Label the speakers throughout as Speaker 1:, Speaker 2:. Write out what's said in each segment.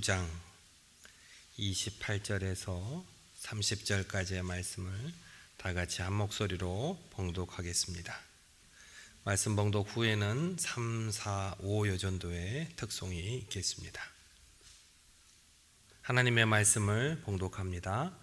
Speaker 1: 9장 28절에서 30절까지의 말씀을 다 같이 한 목소리로 봉독하겠습니다. 말씀 봉독 후에는 3, 4, 5 여전도의 특송이 있겠습니다. 하나님의 말씀을 봉독합니다.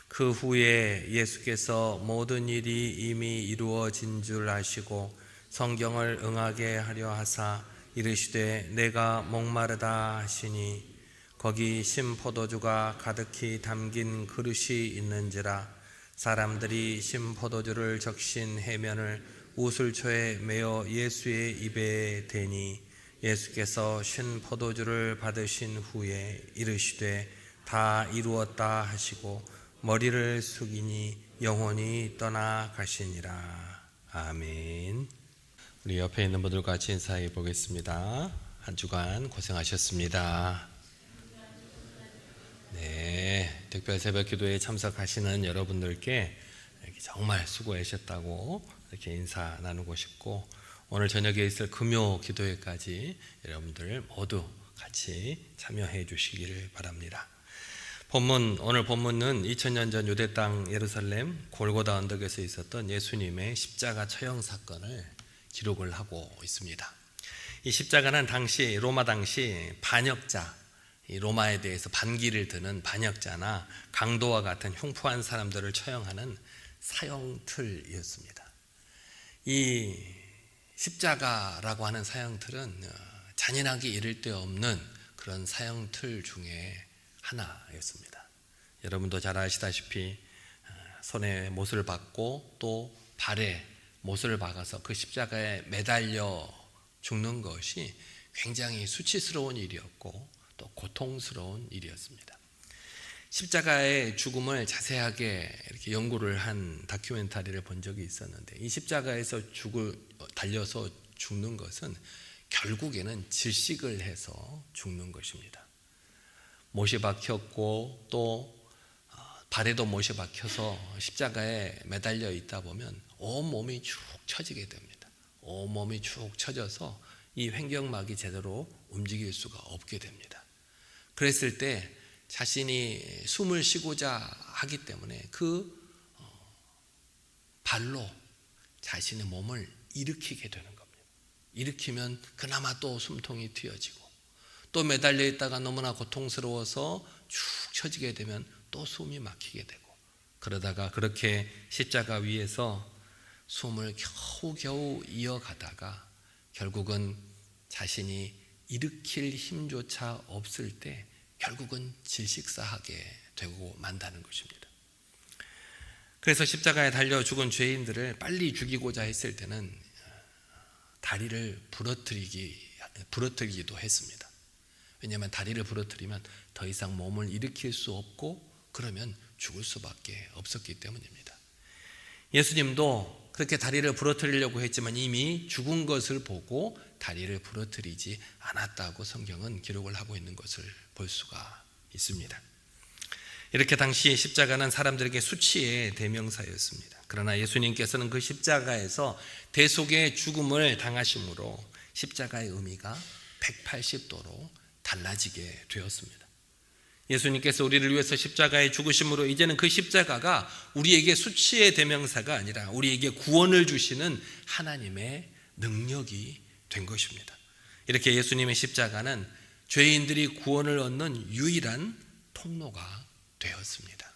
Speaker 1: 그 후에 예수께서 모든 일이 이미 이루어진 줄 아시고 성경을 응하게 하려 하사 이르시되 내가 목마르다 하시니 거기 신 포도주가 가득히 담긴 그릇이 있는지라 사람들이 신 포도주를 적신 해면을 우슬초에 메어 예수의 입에 대니 예수께서 신 포도주를 받으신 후에 이르시되 다 이루었다 하시고 머리를 숙이니 영혼이 떠나가시니라. 아멘. 우리 옆에 있는 분들과 같이 인사해 보겠습니다. 한 주간 고생하셨습니다. 네, 특별 새벽 기도에 참석하시는 여러분들께 이렇게 정말 수고하셨다고 이렇게 인사 나누고 싶고, 오늘 저녁에 있을 금요 기도회까지 여러분들 모두 같이 참여해 주시기를 바랍니다. 오늘 본문은 2000년 전 유대 땅 예루살렘 골고다 언덕에서 있었던 예수님의 십자가 처형 사건을 기록을 하고 있습니다. 이 십자가는 로마 당시 반역자, 이 로마에 대해서 반기를 드는 반역자나 강도와 같은 흉포한 사람들을 처형하는 사형틀이었습니다. 이 십자가라고 하는 사형틀은 잔인하게 이를 데 없는 그런 사형틀 중에 하나였습니다. 여러분도 잘 아시다시피 손에 못을 박고 또 발에 못을 박아서 그 십자가에 매달려 죽는 것이 굉장히 수치스러운 일이었고 또 고통스러운 일이었습니다. 십자가의 죽음을 자세하게 이렇게 연구를 한 다큐멘터리를 본 적이 있었는데, 이 십자가에서 달려서 죽는 것은 결국에는 질식을 해서 죽는 것입니다. 못이 박혔고 또 발에도 못이 박혀서 십자가에 매달려 있다 보면 온몸이 축 처지게 됩니다. 온몸이 축 처져서 이 횡격막이 제대로 움직일 수가 없게 됩니다. 그랬을 때 자신이 숨을 쉬고자 하기 때문에 그 발로 자신의 몸을 일으키게 되는 겁니다. 일으키면 그나마 또 숨통이 트여지고, 또 매달려 있다가 너무나 고통스러워서 축 처지게 되면 또 숨이 막히게 되고, 그러다가 그렇게 십자가 위에서 숨을 겨우겨우 이어가다가 결국은 자신이 일으킬 힘조차 없을 때 결국은 질식사하게 되고 만다는 것입니다. 그래서 십자가에 달려 죽은 죄인들을 빨리 죽이고자 했을 때는 다리를 부러뜨리기도 했습니다. 왜냐하면 다리를 부러뜨리면 더 이상 몸을 일으킬 수 없고 그러면 죽을 수밖에 없었기 때문입니다. 예수님도 그렇게 다리를 부러뜨리려고 했지만 이미 죽은 것을 보고 다리를 부러뜨리지 않았다고 성경은 기록을 하고 있는 것을 볼 수가 있습니다. 이렇게 당시 십자가는 사람들에게 수치의 대명사였습니다. 그러나 예수님께서는 그 십자가에서 대속의 죽음을 당하심으로 십자가의 의미가 180도로 달라지게 되었습니다. 예수님께서 우리를 위해서 십자가에 죽으심으로 이제는 그 십자가가 우리에게 수치의 대명사가 아니라 우리에게 구원을 주시는 하나님의 능력이 된 것입니다. 이렇게 예수님의 십자가는 죄인들이 구원을 얻는 유일한 통로가 되었습니다.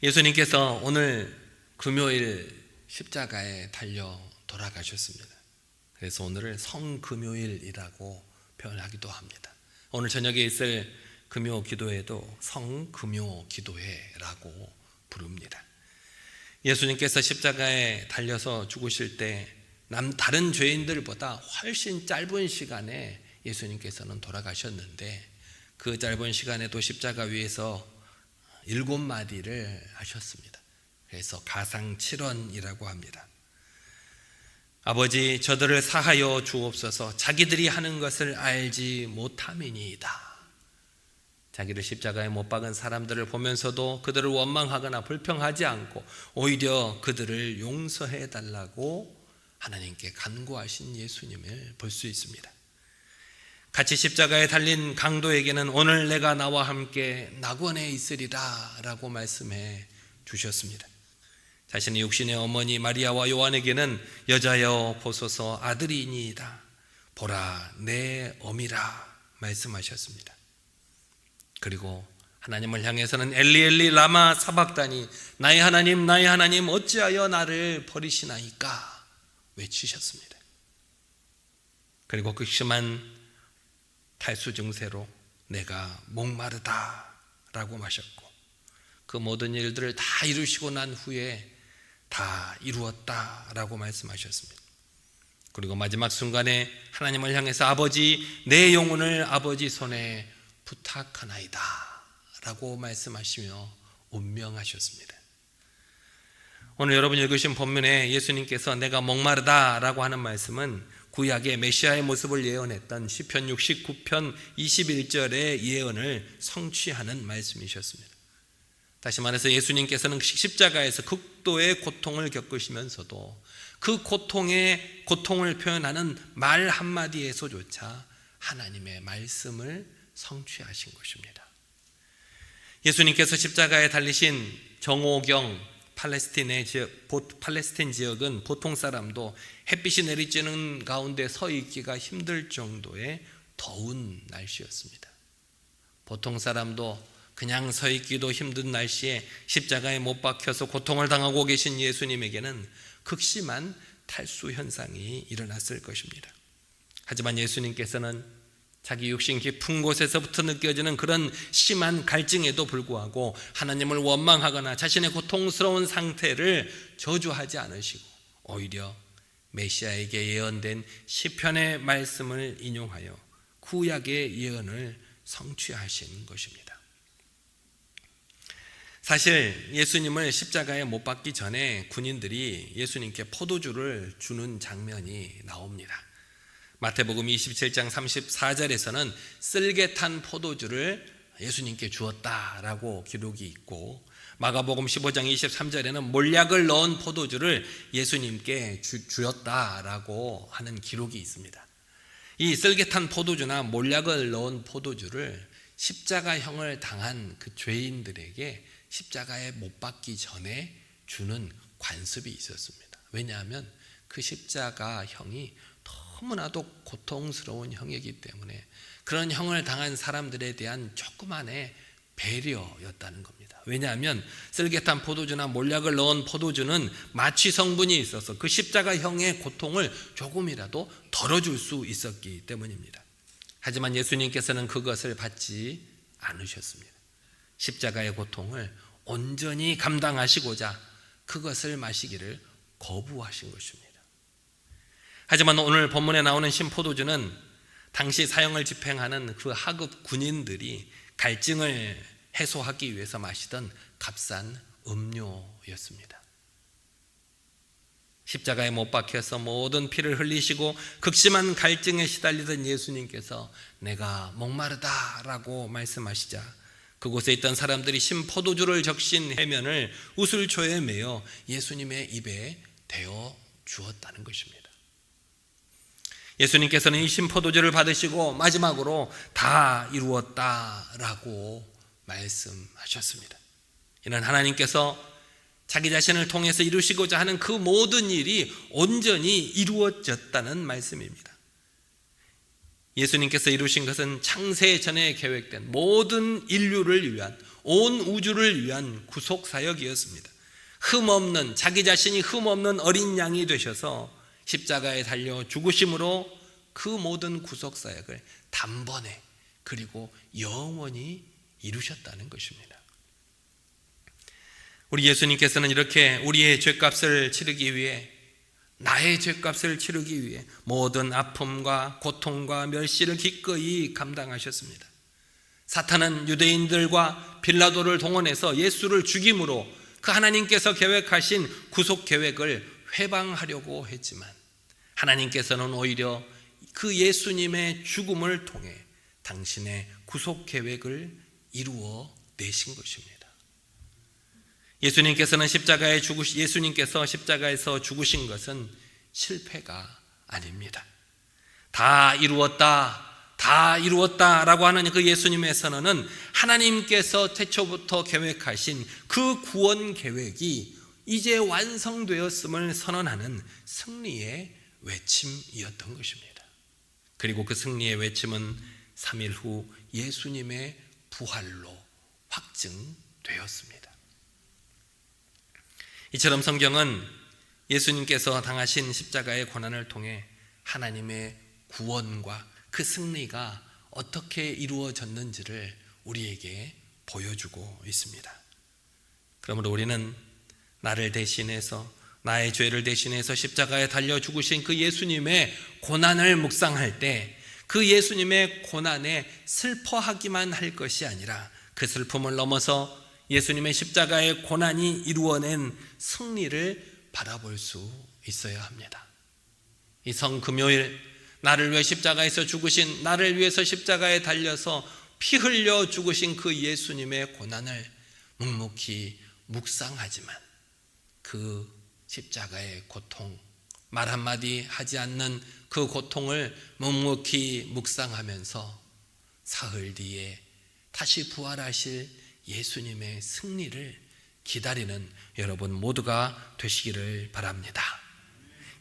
Speaker 1: 예수님께서 오늘 금요일 십자가에 달려 돌아가셨습니다. 그래서 오늘을 성금요일이라고 표현하기도 합니다. 오늘 저녁에 있을 금요 기도회도 성금요 기도회라고 부릅니다. 예수님께서 십자가에 달려서 죽으실 때 다른 죄인들보다 훨씬 짧은 시간에 예수님께서는 돌아가셨는데, 그 짧은 시간에도 십자가 위에서 7마디를 하셨습니다. 그래서 가상칠언이라고 합니다. 아버지, 저들을 사하여 주옵소서. 자기들이 하는 것을 알지 못함이니이다. 자기를 십자가에 못 박은 사람들을 보면서도 그들을 원망하거나 불평하지 않고 오히려 그들을 용서해 달라고 하나님께 간구하신 예수님을 볼 수 있습니다. 같이 십자가에 달린 강도에게는 오늘 내가 나와 함께 낙원에 있으리라 라고 말씀해 주셨습니다. 자신의 육신의 어머니 마리아와 요한에게는 여자여 보소서 아들이니이다, 보라 내 어미라 말씀하셨습니다. 그리고 하나님을 향해서는 엘리 엘리 라마 사박다니, 나의 하나님 어찌하여 나를 버리시나이까 외치셨습니다. 그리고 극심한 탈수 증세로 내가 목마르다 라고 마셨고, 그 모든 일들을 다 이루시고 난 후에 다 이루었다 라고 말씀하셨습니다. 그리고 마지막 순간에 하나님을 향해서 아버지 내 영혼을 아버지 손에 부탁하나이다 라고 말씀하시며 운명하셨습니다. 오늘 여러분 읽으신 본문에 예수님께서 내가 목마르다 라고 하는 말씀은 구약의 메시아의 모습을 예언했던 시편 69편 21절의 예언을 성취하는 말씀이셨습니다. 다시 말해서 예수님께서는 십자가에서 극도의 고통을 겪으시면서도 그 고통을 표현하는 말 한마디에서조차 하나님의 말씀을 성취하신 것입니다. 예수님께서 십자가에 달리신 정오경 팔레스틴 지역은 보통 사람도 햇빛이 내리쬐는 가운데 서 있기가 힘들 정도의 더운 날씨였습니다. 보통 사람도 그냥 서 있기도 힘든 날씨에 십자가에 못 박혀서 고통을 당하고 계신 예수님에게는 극심한 탈수 현상이 일어났을 것입니다. 하지만 예수님께서는 자기 육신 깊은 곳에서부터 느껴지는 그런 심한 갈증에도 불구하고 하나님을 원망하거나 자신의 고통스러운 상태를 저주하지 않으시고 오히려 메시아에게 예언된 시편의 말씀을 인용하여 구약의 예언을 성취하신 것입니다. 사실 예수님을 십자가에 못 박기 전에 군인들이 예수님께 포도주를 주는 장면이 나옵니다. 마태복음 27장 34절에서는 쓸개 탄 포도주를 예수님께 주었다라고 기록이 있고, 마가복음 15장 23절에는 몰약을 넣은 포도주를 예수님께 주었다라고 하는 기록이 있습니다. 이 쓸개 탄 포도주나 몰약을 넣은 포도주를 십자가형을 당한 그 죄인들에게 십자가에 못 박기 전에 주는 관습이 있었습니다. 왜냐하면 그 십자가형이 너무나도 고통스러운 형이기 때문에 그런 형을 당한 사람들에 대한 조그만의 배려였다는 겁니다. 왜냐하면 쓸개탄 포도주나 몰약을 넣은 포도주는 마취 성분이 있어서 그 십자가형의 고통을 조금이라도 덜어줄 수 있었기 때문입니다. 하지만 예수님께서는 그것을 받지 않으셨습니다. 십자가의 고통을 온전히 감당하시고자 그것을 마시기를 거부하신 것입니다. 하지만 오늘 본문에 나오는 신포도주는 당시 사형을 집행하는 그 하급 군인들이 갈증을 해소하기 위해서 마시던 값싼 음료였습니다. 십자가에 못 박혀서 모든 피를 흘리시고 극심한 갈증에 시달리던 예수님께서 내가 목마르다라고 말씀하시자 그곳에 있던 사람들이 신포도주를 적신 해면을 우슬초에 매어 예수님의 입에 대어 주었다는 것입니다. 예수님께서는 이 신포도주를 받으시고 마지막으로 다 이루었다라고 말씀하셨습니다. 이는 하나님께서 자기 자신을 통해서 이루시고자 하는 그 모든 일이 온전히 이루어졌다는 말씀입니다. 예수님께서 이루신 것은 창세 전에 계획된 모든 인류를 위한, 온 우주를 위한 구속사역이었습니다. 흠없는, 자기 자신이 흠없는 어린 양이 되셔서 십자가에 달려 죽으심으로 그 모든 구속사역을 단번에 그리고 영원히 이루셨다는 것입니다. 우리 예수님께서는 이렇게 우리의 죄값을 치르기 위해, 나의 죄값을 치르기 위해 모든 아픔과 고통과 멸시를 기꺼이 감당하셨습니다. 사탄은 유대인들과 빌라도를 동원해서 예수를 죽임으로 그 하나님께서 계획하신 구속 계획을 회방하려고 했지만 하나님께서는 오히려 그 예수님의 죽음을 통해 당신의 구속 계획을 이루어 내신 것입니다. 예수님께서 십자가에서 죽으신 것은 실패가 아닙니다. 다 이루었다, 다 이루었다라고 하는 그 예수님의 선언은 하나님께서 태초부터 계획하신 그 구원 계획이 이제 완성되었음을 선언하는 승리의 외침이었던 것입니다. 그리고 그 승리의 외침은 3일 후 예수님의 부활로 확증되었습니다. 이처럼 성경은 예수님께서 당하신 십자가의 고난을 통해 하나님의 구원과 그 승리가 어떻게 이루어졌는지를 우리에게 보여주고 있습니다. 그러므로 우리는 나를 대신해서, 나의 죄를 대신해서 십자가에 달려 죽으신 그 예수님의 고난을 묵상할 때 그 예수님의 고난에 슬퍼하기만 할 것이 아니라 그 슬픔을 넘어서 예수님의 십자가의 고난이 이루어낸 승리를 바라볼 수 있어야 합니다. 이 성금요일 나를 위해 십자가에서 죽으신, 나를 위해서 십자가에 달려서 피 흘려 죽으신 그 예수님의 고난을 묵묵히 묵상하지만 그 십자가의 고통, 말 한마디 하지 않는 그 고통을 묵묵히 묵상하면서 사흘 뒤에 다시 부활하실 예수님의 승리를 기다리는 여러분 모두가 되시기를 바랍니다.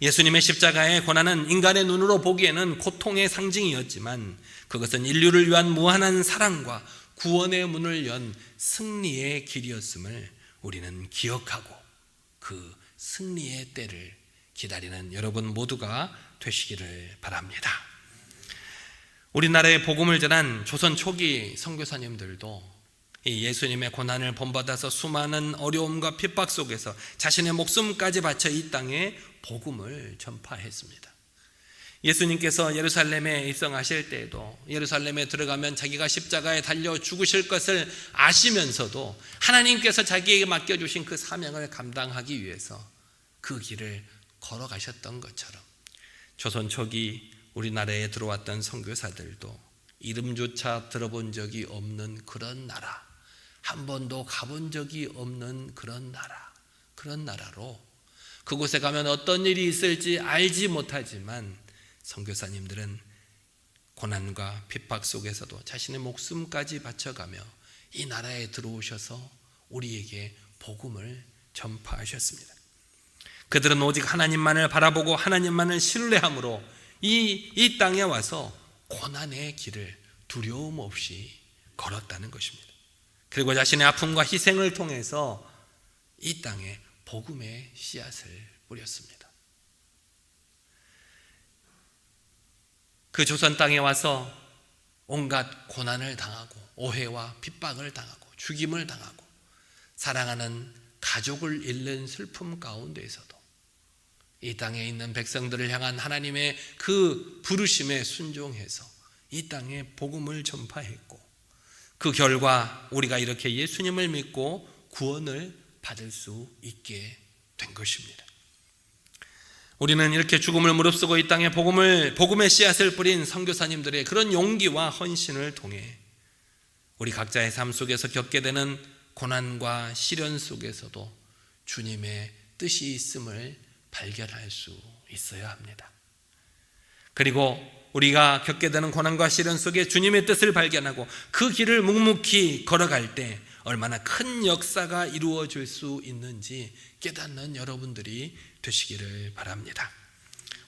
Speaker 1: 예수님의 십자가의 고난은 인간의 눈으로 보기에는 고통의 상징이었지만 그것은 인류를 위한 무한한 사랑과 구원의 문을 연 승리의 길이었음을 우리는 기억하고 그 승리의 때를 기다리는 여러분 모두가 되시기를 바랍니다. 우리나라에 복음을 전한 조선 초기 선교사님들도 이 예수님의 고난을 본받아서 수많은 어려움과 핍박 속에서 자신의 목숨까지 바쳐 이 땅에 복음을 전파했습니다. 예수님께서 예루살렘에 입성하실 때에도 예루살렘에 들어가면 자기가 십자가에 달려 죽으실 것을 아시면서도 하나님께서 자기에게 맡겨주신 그 사명을 감당하기 위해서 그 길을 걸어가셨던 것처럼 조선 초기 우리나라에 들어왔던 선교사들도 이름조차 들어본 적이 없는 그런 나라, 한 번도 가본 적이 없는 그런 나라로 그곳에 가면 어떤 일이 있을지 알지 못하지만 선교사님들은 고난과 핍박 속에서도 자신의 목숨까지 바쳐가며 이 나라에 들어오셔서 우리에게 복음을 전파하셨습니다. 그들은 오직 하나님만을 바라보고 하나님만을 신뢰함으로 이 땅에 와서 고난의 길을 두려움 없이 걸었다는 것입니다. 그리고 자신의 아픔과 희생을 통해서 이 땅에 복음의 씨앗을 뿌렸습니다. 그 조선 땅에 와서 온갖 고난을 당하고 오해와 핍박을 당하고 죽임을 당하고 사랑하는 가족을 잃는 슬픔 가운데에서도 이 땅에 있는 백성들을 향한 하나님의 그 부르심에 순종해서 이 땅에 복음을 전파했고 그 결과 우리가 이렇게 예수님을 믿고 구원을 받을 수 있게 된 것입니다. 우리는 이렇게 죽음을 무릅쓰고 이 땅에 복음의 씨앗을 뿌린 선교사님들의 그런 용기와 헌신을 통해 우리 각자의 삶 속에서 겪게 되는 고난과 시련 속에서도 주님의 뜻이 있음을 발견할 수 있어야 합니다. 그리고 우리가 겪게 되는 고난과 시련 속에 주님의 뜻을 발견하고 그 길을 묵묵히 걸어갈 때 얼마나 큰 역사가 이루어질 수 있는지 깨닫는 여러분들이 되시기를 바랍니다.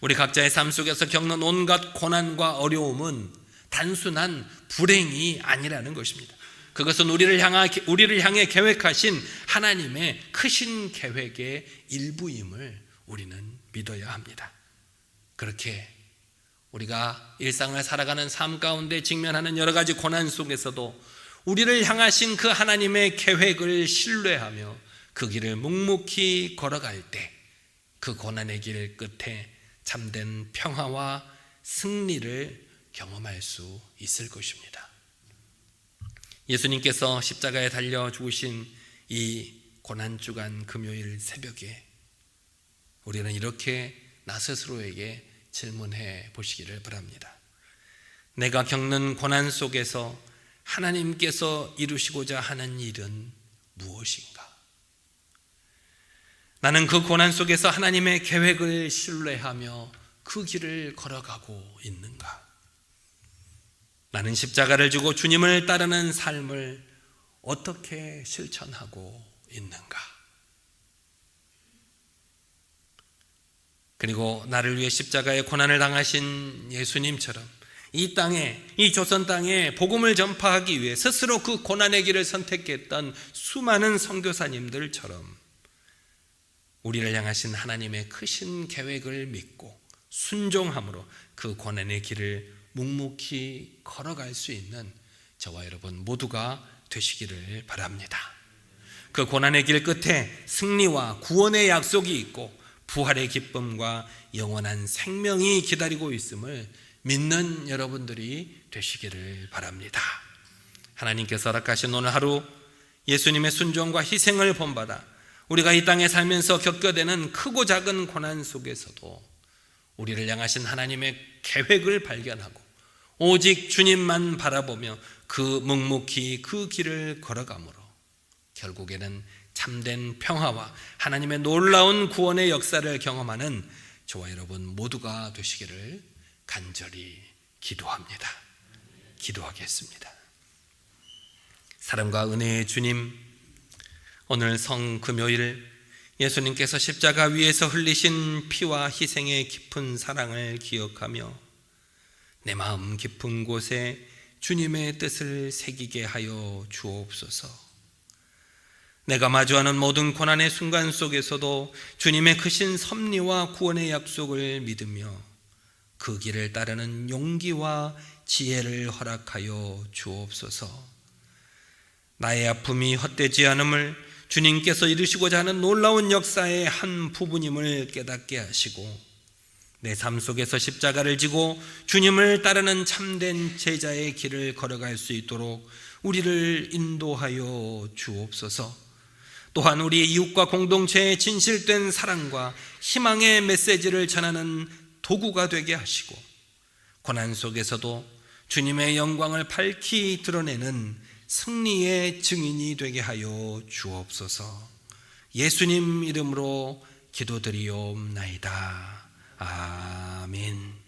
Speaker 1: 우리 각자의 삶 속에서 겪는 온갖 고난과 어려움은 단순한 불행이 아니라는 것입니다. 그것은 우리를 향해 계획하신 하나님의 크신 계획의 일부임을 우리는 믿어야 합니다. 그렇게 우리가 일상을 살아가는 삶 가운데 직면하는 여러 가지 고난 속에서도 우리를 향하신 그 하나님의 계획을 신뢰하며 그 길을 묵묵히 걸어갈 때 그 고난의 길 끝에 참된 평화와 승리를 경험할 수 있을 것입니다. 예수님께서 십자가에 달려 죽으신 이 고난주간 금요일 새벽에 우리는 이렇게 나 스스로에게 질문해 보시기를 바랍니다. 내가 겪는 고난 속에서 하나님께서 이루시고자 하는 일은 무엇인가? 나는 그 고난 속에서 하나님의 계획을 신뢰하며 그 길을 걸어가고 있는가? 나는 십자가를 지고 주님을 따르는 삶을 어떻게 실천하고 있는가? 그리고 나를 위해 십자가의 고난을 당하신 예수님처럼 이 땅에, 이 조선 땅에 복음을 전파하기 위해 스스로 그 고난의 길을 선택했던 수많은 선교사님들처럼 우리를 향하신 하나님의 크신 계획을 믿고 순종함으로 그 고난의 길을 묵묵히 걸어갈 수 있는 저와 여러분 모두가 되시기를 바랍니다. 그 고난의 길 끝에 승리와 구원의 약속이 있고 부활의 기쁨과 영원한 생명이 기다리고 있음을 믿는 여러분들이 되시기를 바랍니다. 하나님께서 허락하신 오늘 하루 예수님의 순종과 희생을 본받아 우리가 이 땅에 살면서 겪게 되는 크고 작은 고난 속에서도 우리를 향하신 하나님의 계획을 발견하고 오직 주님만 바라보며 그 묵묵히 그 길을 걸어가므로 결국에는 참된 평화와 하나님의 놀라운 구원의 역사를 경험하는 저와 여러분 모두가 되시기를 간절히 기도합니다. 기도하겠습니다. 사랑과 은혜의 주님, 오늘 성금요일 예수님께서 십자가 위에서 흘리신 피와 희생의 깊은 사랑을 기억하며 내 마음 깊은 곳에 주님의 뜻을 새기게 하여 주옵소서. 내가 마주하는 모든 고난의 순간 속에서도 주님의 크신 섭리와 구원의 약속을 믿으며 그 길을 따르는 용기와 지혜를 허락하여 주옵소서. 나의 아픔이 헛되지 않음을 주님께서 이루시고자 하는 놀라운 역사의 한 부분임을 깨닫게 하시고 내 삶 속에서 십자가를 지고 주님을 따르는 참된 제자의 길을 걸어갈 수 있도록 우리를 인도하여 주옵소서. 또한 우리 이웃과 공동체의 진실된 사랑과 희망의 메시지를 전하는 도구가 되게 하시고 고난 속에서도 주님의 영광을 밝히 드러내는 승리의 증인이 되게 하여 주옵소서. 예수님 이름으로 기도드리옵나이다. 아멘.